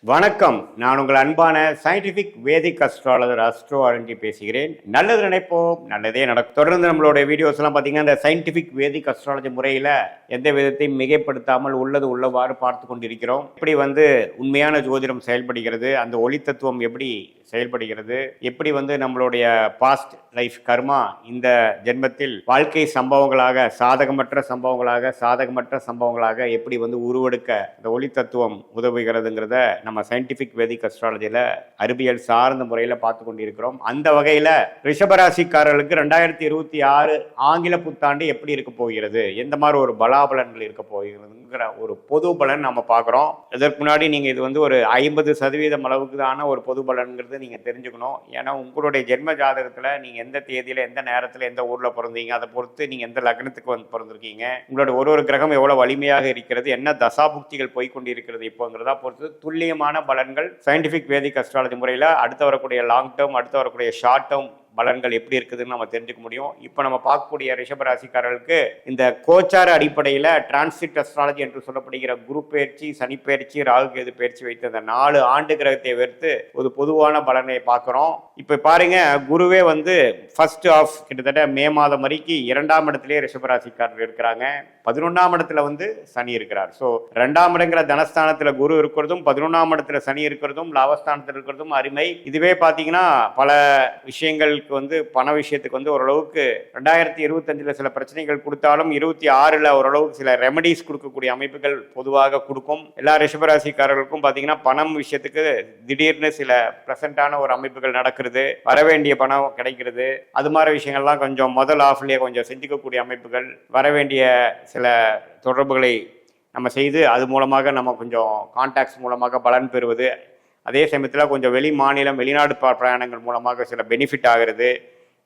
வணக்கம். நான் உங்கள் அன்பான சயின்டிஃபிக் வேதிக் அஸ்ட்ராலஜர் அஸ்ட்ரோ அருண்ஜி பேசுகிறேன். நல்லது நினைப்போம், நல்லதே நடக்கும். தொடர்ந்து நம்மளுடைய வீடியோஸ் எல்லாம் பார்த்தீங்கன்னா இந்த சயின்டிஃபிக் வேதிக் அஸ்ட்ராலஜி முறையில் எந்த விதத்தையும் மிகைப்படுத்தாமல் உள்ளது உள்ளவாறு பார்த்து கொண்டிருக்கிறோம். எப்படி உண்மையான ஜோதிடம் செயல்படுகிறது, அந்த ஒளி தத்துவம் எப்படி செயல்படுகிறது, எப்படி நம்மளுடைய பாஸ்ட் லைஃப் கர்மா இந்த ஜென்மத்தில் வாழ்க்கை சம்பவங்களாக சாதகமற்ற சம்பவங்களாக எப்படி உருவெடுக்க இந்த ஒளி தத்துவம் உதவுகிறதுங்கிறத நம்ம சயின்டிஃபிக் வேதிக் அஸ்ட்ராலஜியில் அறிவியல் சார்ந்த முறையில் பார்த்து கொண்டிருக்கிறோம். அந்த வகையில் ரிஷபராசிக்காரர்களுக்கு 2026 ஆங்கில புத்தாண்டு எப்படி இருக்க போகிறது, எந்த மாதிரி ஒரு பலாபலன்கள் இருக்க போகிறதுங்கிற ஒரு பொது பலன் நம்ம பார்க்குறோம். இதற்கு முன்னாடி நீங்கள் இது ஒரு 50% அளவுக்கு தான ஒரு பொது பலன்கிறது நீங்கள் தெரிஞ்சுக்கணும். ஏன்னா உங்களுடைய ஜென்ம ஜாதகத்தில் நீங்கள் எந்த தேதியில் எந்த நேரத்தில் எந்த ஊரில் பிறந்தீங்க, அதை பொறுத்து நீங்கள் எந்த லக்னத்துக்கு பிறந்திருக்கீங்க, உங்களோட ஒரு கிரகம் எவ்வளோ வலிமையாக இருக்கிறது, என்ன தசாபுக்திகள் போய்கொண்டிருக்கிறது இப்போங்கிறதா பொறுத்து துல்லியமான பலன்கள் சயின்டிஃபிக் வேதிக் அஸ்ட்ராலஜி முறையில் அடுத்து வரக்கூடிய லாங் டேர்ம், அடுத்து வரக்கூடிய ஷார்ட் டேர்ம் பலன்கள் எப்படி இருக்குதுன்னு நம்ம தெரிஞ்சுக்க முடியும். இப்போ நம்ம பார்க்கக்கூடிய ரிஷபராசிக்காரர்களுக்கு இந்த கோச்சார அடிப்படையில் டிரான்சிட் அஸ்ட்ராலஜி என்று சொல்லப்படுகிற குரு பயிற்சி, சனி பயிற்சி, ராகு கேது பயிற்சி வைத்து அந்த 4 ஆண்டு கிரகத்தை வைத்து ஒரு பொதுவான பலனை பார்க்குறோம். இப்போ பாருங்க, குருவே ஃபர்ஸ்ட் ஆஃப் கிட்டத்தட்ட மே மாதம் வரைக்கும் 2ஆம் இடத்திலே ரிஷபராசிக்காரர்கள் இருக்கிறாங்க. 11ஆம் இடத்துல சனி இருக்கிறார். ஸோ 2ஆம் இடங்கிற தனஸ்தானத்தில் குரு இருக்கிறதும் 11ஆம் இடத்துல சனி இருக்கிறதும் லாபஸ்தானத்தில் இருக்கிறதும் அருமை. இதுவே பார்த்தீங்கன்னா பல விஷயங்களுக்கு பண விஷயத்துக்கு ஓரளவுக்கு 2025 சில பிரச்சனைகள் கொடுத்தாலும் 26 ஓரளவுக்கு சில ரெமடிஸ் கொடுக்கக்கூடிய அமைப்புகள் பொதுவாக கொடுக்கும். எல்லா ரிஷபராசிக்காரர்களுக்கும் பார்த்தீங்கன்னா பணம் விஷயத்துக்கு திடீர்னு சில ப்ரெசண்டான ஒரு அமைப்புகள் நடக்கிறது, வரவேண்டிய பணம் கிடைக்கிறது, அது மாதிரி விஷயங்கள்லாம் கொஞ்சம் முதல் ஆஃப்லேயே கொஞ்சம் செஞ்சுக்கக்கூடிய அமைப்புகள், வரவேண்டிய சில தொடர்புகளை நம்ம செய்து அது மூலமாக நம்ம கொஞ்சம் கான்டாக்ட்ஸ் மூலமாக பலன் பெறுவது, அதே சமயத்தில் கொஞ்சம் வெளிநாடு பிரயாணங்கள் மூலமாக சில பெனிஃபிட் ஆகிறது,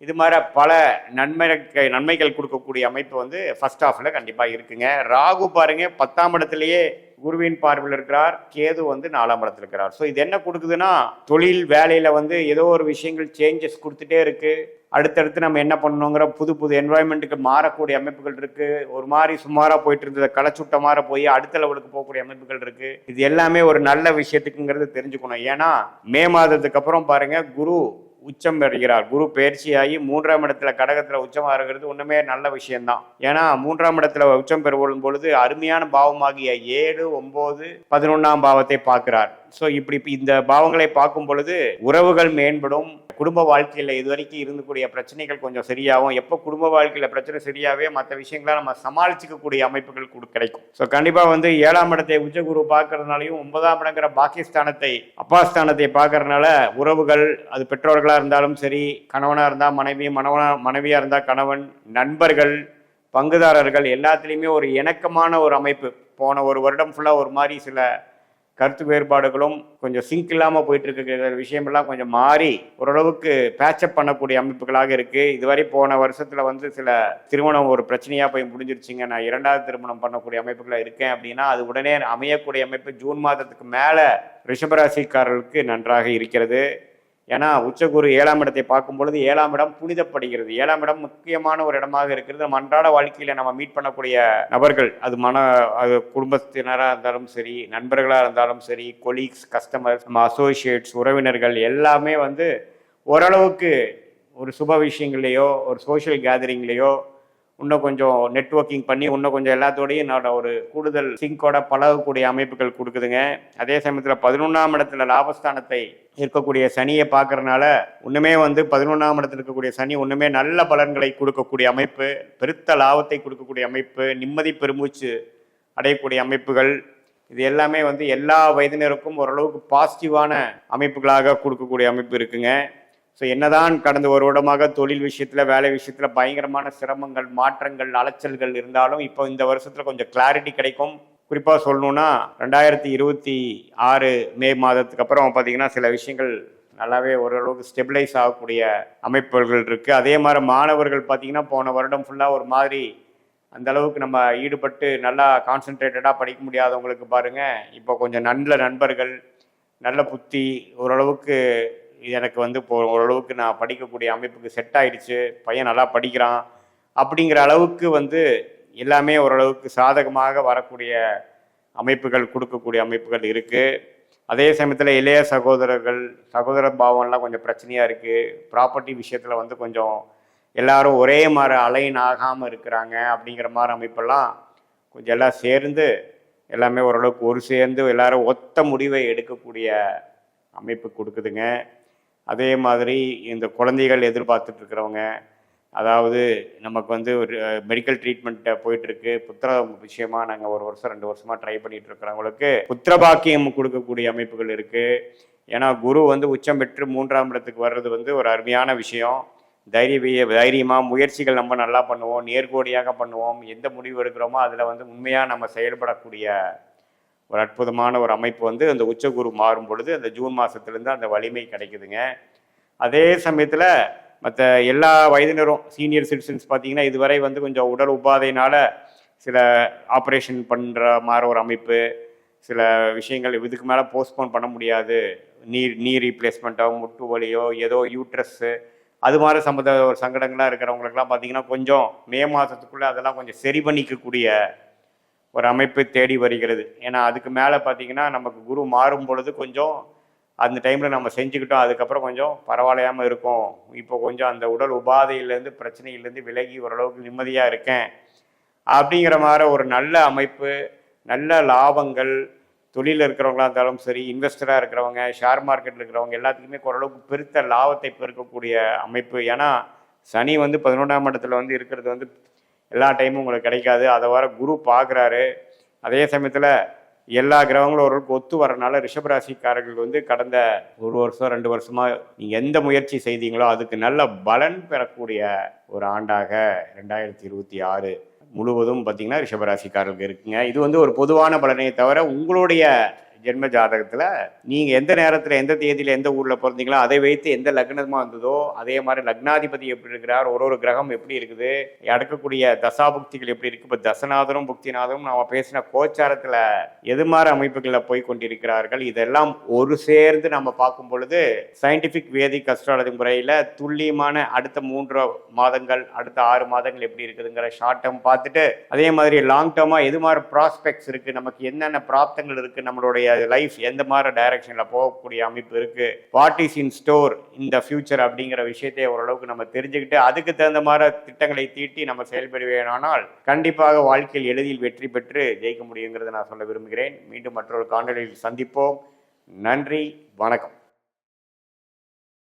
இது மாதிரி பல நன்மைகள் கொடுக்கக்கூடிய அமைப்பு ஃபர்ஸ்ட் ஹாஃபில் கண்டிப்பாக இருக்குங்க. ராகு பாருங்க 10ஆம் இடத்துலையே குருவின் பார்வையில் இருக்கிறார், கேது 4ஆம் இடத்துல இருக்கிறார். ஸோ இது என்ன கொடுக்குதுன்னா தொழில் வேலையில் ஏதோ ஒரு விஷயங்கள் சேஞ்சஸ் கொடுத்துட்டே இருக்கு. அடுத்தடுத்து நம்ம என்ன பண்ணணுங்கிற புது என்வாயன்மெண்ட்டுக்கு மாறக்கூடிய அமைப்புகள் இருக்கு. ஒரு மாதிரி சுமாராக போயிட்டு இருந்ததை களைச்சுட்ட மாதிரி போய் அடுத்த லெவலுக்கு போகக்கூடிய அமைப்புகள் இருக்கு. இது எல்லாமே ஒரு நல்ல விஷயத்துக்குங்கிறது தெரிஞ்சுக்கணும். ஏன்னா மே மாதத்துக்கு அப்புறம் பாருங்க குரு உச்சம் பெறுகிறார். குரு பயிற்சியாகி 3ஆம் இடத்துல கடகத்தில் உச்சமாக இருக்கிறது ஒன்றுமே நல்ல விஷயம்தான். ஏன்னா 3ஆம் இடத்துல உச்சம் பெறும் பொழுது அருமையான பாவமாகிய 7, 9, 11ஆம் பாவத்தை பார்க்கிறார். ஸோ இப்படி இந்த பாவங்களை பார்க்கும் பொழுது உறவுகள் மேம்படும். குடும்ப வாழ்க்கையில் இதுவரைக்கும் இருந்தக்கூடிய பிரச்சனைகள் கொஞ்சம் சரியாகும். எப்போ குடும்ப வாழ்க்கையில் பிரச்சனை சரியாகவே மற்ற விஷயங்களை நம்ம சமாளிச்சிக்கக்கூடிய அமைப்புகள் கிடைக்கும். ஸோ கண்டிப்பாக 7ஆம் இடத்தை உச்சகுரு பார்க்கறதுனாலையும் 9ஆம் இடங்கிற பாக்கியஸ்தானத்தை அப்பாஸ்தானத்தை பார்க்கறதுனால உறவுகள், அது பெற்றோர்களாக இருந்தாலும் சரி, கணவனாக இருந்தால் மனைவி, மனைவியாக இருந்தால் கணவன், நண்பர்கள், பங்குதாரர்கள் எல்லாத்துலேயுமே ஒரு இணக்கமான ஒரு அமைப்பு. போன ஒரு வருடம் ஃபுல்லாக ஒரு மாதிரி சில கருத்து வேறுபாடுகளும் கொஞ்சம் சிங்க் இல்லாமல் போயிட்டு இருக்க விஷயமெல்லாம் கொஞ்சம் மாறி ஓரளவுக்கு பேச்சப் பண்ணக்கூடிய அமைப்புகளாக இருக்குது. இதுவரை போன வருஷத்தில் சில திருமணம் ஒரு பிரச்சனையாக போய் முடிஞ்சிருச்சுங்க, நான் 2வது திருமணம் பண்ணக்கூடிய அமைப்புகளாக இருக்கேன் அப்படின்னா அது உடனே அமையக்கூடிய அமைப்பு ஜூன் மாதத்துக்கு மேலே ரிஷபராசிக்காரர்களுக்கு நன்றாக இருக்கிறது. ஏன்னா உச்சகுரு 7ஆம் இடத்தை பார்க்கும் பொழுது 7ஆம் இடம் புனிதப்படுகிறது. 7ஆம் இடம் முக்கியமான ஒரு இடமாக இருக்கிறது. நம்ம அன்றாட வாழ்க்கையில் நம்ம மீட் பண்ணக்கூடிய நபர்கள், அது குடும்பத்தினராக இருந்தாலும் சரி, நண்பர்களாக இருந்தாலும் சரி, கொலீக்ஸ், கஸ்டமர்ஸ், நம்ம அசோசியேட்ஸ், உறவினர்கள் எல்லாமே ஓரளவுக்கு ஒரு சுப விஷயங்கள்லையோ ஒரு சோஷியல் கேதரிங்லேயோ இன்னும் கொஞ்சம் நெட்வொர்க்கிங் பண்ணி இன்னும் கொஞ்சம் எல்லாத்தோடையும் என்னோட ஒரு கூடுதல் சிங்கோட பழகக்கூடிய அமைப்புகள் கொடுக்குதுங்க. அதே சமயத்தில் 11ஆம் இடத்துல லாபஸ்தானத்தை இருக்கக்கூடிய சனியை பார்க்கறதுனால ஒன்றுமே 11ஆம் இடத்துல இருக்கக்கூடிய சனி ஒன்றுமே நல்ல பலன்களை கொடுக்கக்கூடிய அமைப்பு, பெருத்த லாபத்தை கொடுக்கக்கூடிய அமைப்பு, நிம்மதி பெருமூச்சு அடையக்கூடிய அமைப்புகள், இது எல்லாமே எல்லா வயதினருக்கும் ஓரளவுக்கு பாசிட்டிவான அமைப்புகளாக கொடுக்கக்கூடிய அமைப்பு இருக்குங்க. ஸோ என்னதான் கடந்த ஒரு வருடமாக தொழில் விஷயத்தில், வேலை விஷயத்தில் பயங்கரமான சிரமங்கள், மாற்றங்கள், அலைச்சல்கள் இருந்தாலும் இப்போ இந்த வருஷத்தில் கொஞ்சம் கிளாரிட்டி கிடைக்கும். குறிப்பாக சொல்லணுன்னா 2026 மே மாதத்துக்கு அப்புறம் பார்த்திங்கன்னா சில விஷயங்கள் நல்லாவே ஓரளவுக்கு ஸ்டெபிளைஸ் ஆகக்கூடிய அமைப்புகள் இருக்குது. அதே மாதிரி மாணவர்கள் பார்த்திங்கன்னா போன வருடம் ஃபுல்லாக ஒரு மாதிரி அந்த அளவுக்கு நம்ம ஈடுபட்டு நல்லா கான்சென்ட்ரேட்டடாக படிக்க முடியாதவங்களுக்கு பாருங்கள் இப்போ கொஞ்சம் நல்ல நண்பர்கள், நல்ல புத்தி, ஓரளவுக்கு எனக்கு இப்போ ஓரளவுக்கு நான் படிக்கக்கூடிய அமைப்புக்கு செட் ஆகிடுச்சு, பையன் நல்லா படிக்கிறான் அப்படிங்கிற அளவுக்கு எல்லாமே ஓரளவுக்கு சாதகமாக வரக்கூடிய அமைப்புகள் கொடுக்கக்கூடிய அமைப்புகள் இருக்குது. அதே சமயத்தில் இளைய சகோதரர்கள் சகோதர பாவம்லாம் கொஞ்சம் பிரச்சனையாக இருக்குது. ப்ராப்பர்ட்டி விஷயத்தில் வந்து கொஞ்சம் எல்லாரும் ஒரே மாதிரி அலைன் ஆகாமல் இருக்கிறாங்க. அப்படிங்கிற மாதிரி அமைப்பெல்லாம் கொஞ்சம் எல்லாம் சேர்ந்து எல்லாமே ஓரளவுக்கு ஒரு சேர்ந்து எல்லாரும் ஒத்த முடிவை எடுக்கக்கூடிய அமைப்பு கொடுக்குதுங்க. அதே மாதிரி இந்த குழந்தைகள் எதிர்பார்த்துட்டு இருக்கிறவங்க, அதாவது நமக்கு வந்து ஒரு மெடிக்கல் ட்ரீட்மெண்ட்டை போயிட்டுருக்கு. புத்திர விஷயமா நாங்கள் 1 வருஷம் 2 வருஷமாக ட்ரை பண்ணிகிட்டு இருக்கிறவங்களுக்கு புத்திரபாக்கியம் கொடுக்கக்கூடிய அமைப்புகள் இருக்குது. ஏன்னா குரு வந்து உச்சம் பெற்று 3ஆம் இடத்துக்கு வர்றது வந்து ஒரு அருமையான விஷயம். தைரியமாக முயற்சிகள் நம்ம நல்லா பண்ணுவோம், நேர்கோடியாக பண்ணுவோம். எந்த முடிவு எடுக்கிறோமோ அதில் வந்து உண்மையாக நம்ம செயல்படக்கூடிய ஒரு அற்புதமான ஒரு அமைப்பு வந்து அந்த உச்சகுரு மாறும் பொழுது அந்த ஜூன் மாதத்துலேருந்து அந்த வலிமை கிடைக்குதுங்க. அதே சமயத்தில் மற்ற எல்லா வயதினரும் சீனியர் சிட்டிசன்ஸ் பார்த்தீங்கன்னா இதுவரை வந்து கொஞ்சம் உடல் உபாதையினால் சில ஆப்ரேஷன் பண்ணுற மாதிரி ஒரு அமைப்பு, சில விஷயங்கள் இதுக்கு மேலே போஸ்ட்போன் பண்ண முடியாது, நீ ரீப்ளேஸ்மெண்ட்டோ முட்டு வலியோ ஏதோ யூட்ரஸ்ஸு அது மாதிரி ஒரு சங்கடங்களாக இருக்கிறவங்களுக்கெல்லாம் பார்த்தீங்கன்னா கொஞ்சம் மே மாதத்துக்குள்ளே அதெல்லாம் கொஞ்சம் சரி பண்ணிக்கக்கூடிய ஒரு அமைப்பு தேடி வருகிறது. ஏன்னா அதுக்கு மேலே பார்த்தீங்கன்னா நமக்கு குரு மாறும் பொழுது கொஞ்சம் அந்த டைமில் நம்ம செஞ்சுக்கிட்டோம், அதுக்கப்புறம் கொஞ்சம் பரவாயில்லையாமல் இருக்கும். இப்போ கொஞ்சம் அந்த உடல் உபாதையிலேருந்து பிரச்சனையிலேருந்து விலகி ஓரளவுக்கு நிம்மதியாக இருக்கேன் அப்படிங்கிற மாதிரி ஒரு நல்ல அமைப்பு, நல்ல லாபங்கள், தொழிலில் இருக்கிறவங்களா இருந்தாலும் சரி, இன்வெஸ்டராக இருக்கிறவங்க, ஷேர் மார்க்கெட்டில் இருக்கிறவங்க எல்லாத்துக்குமே ஓரளவுக்கு பெருத்த லாபத்தை பெருக்கக்கூடிய அமைப்பு. ஏன்னா சனி வந்து 11ஆம் இடத்துல வந்து இருக்கிறது வந்து எல்லா டைமும் உங்களுக்கு கிடைக்காது. அதை வர குரு பார்க்குறாரு. அதே சமயத்தில் எல்லா கிரகங்களும் ஓரளவுக்கு ஒத்து வரனால ரிஷபராசிக்காரர்கள் வந்து கடந்த 1 வருஷம் 2 வருஷமாக நீங்கள் எந்த முயற்சி செய்தீங்களோ அதுக்கு நல்ல பலன் பெறக்கூடிய ஒரு ஆண்டாக 2026 முழுவதும் பார்த்தீங்கன்னா ரிஷபராசிக்காரர்களுக்கு இருக்குங்க. இது வந்து ஒரு பொதுவான பலனையை தவிர உங்களுடைய ஜென்ம ஜாதகத்தில் நீங்கள் எந்த நேரத்தில் எந்த தேதியில் எந்த ஊரில் பிறந்தீங்களோ அதை வைத்து எந்த லக்னமாக இருந்ததோ அதே மாதிரி லக்னாதிபதி எப்படி இருக்கிறார், ஒரு கிரகம் எப்படி இருக்குது, அடக்கக்கூடிய தசாபுக்திகள் எப்படி இருக்குது. இப்போ தசநாதனும் புக்திநாதனும் நாம் பேசின கோச்சாரத்தில் எது மாதிரி அமைப்புகளில் போய் கொண்டிருக்கிறார்கள், இதெல்லாம் ஒரு சேர்ந்து நம்ம பார்க்கும் பொழுது சயின்டிஃபிக் வேதிக் அஸ்ட்ராலஜி முறையில் துல்லியமான அடுத்த 3 மாதங்கள் அடுத்த 6 மாதங்கள் எப்படி இருக்குதுங்கிற ஷார்ட் டேர்ம் பார்த்துட்டு அதே மாதிரி லாங் டேர்மாக எது மாதிரி ப்ராஸ்பெக்ட்ஸ் இருக்குது, நமக்கு என்னென்ன பிராப்தங்கள் இருக்குது, நம்மளுடைய லைஃப் எந்த மாதிரி டைரக்ஷன்ல போகக்கூடிய அமைப்பு இருக்கு, வாட் இஸ் இன் ஸ்டோர் இந்த ஃபியூச்சர் அப்படிங்கிற விஷயத்தை ஓரளவுக்கு நம்ம தெரிஞ்சுக்கிட்டு அதுக்கு தகுந்த மாதிரி திட்டங்களை தீட்டி நம்ம செயல்படுவேனானால் கண்டிப்பாக வாழ்க்கையில் எளிதில் வெற்றி பெற்று ஜெயிக்க முடியுங்கிறத நான் சொல்ல விரும்புகிறேன். மீண்டும் மற்றொரு காணொலியில் சந்திப்போம். நன்றி, வணக்கம்.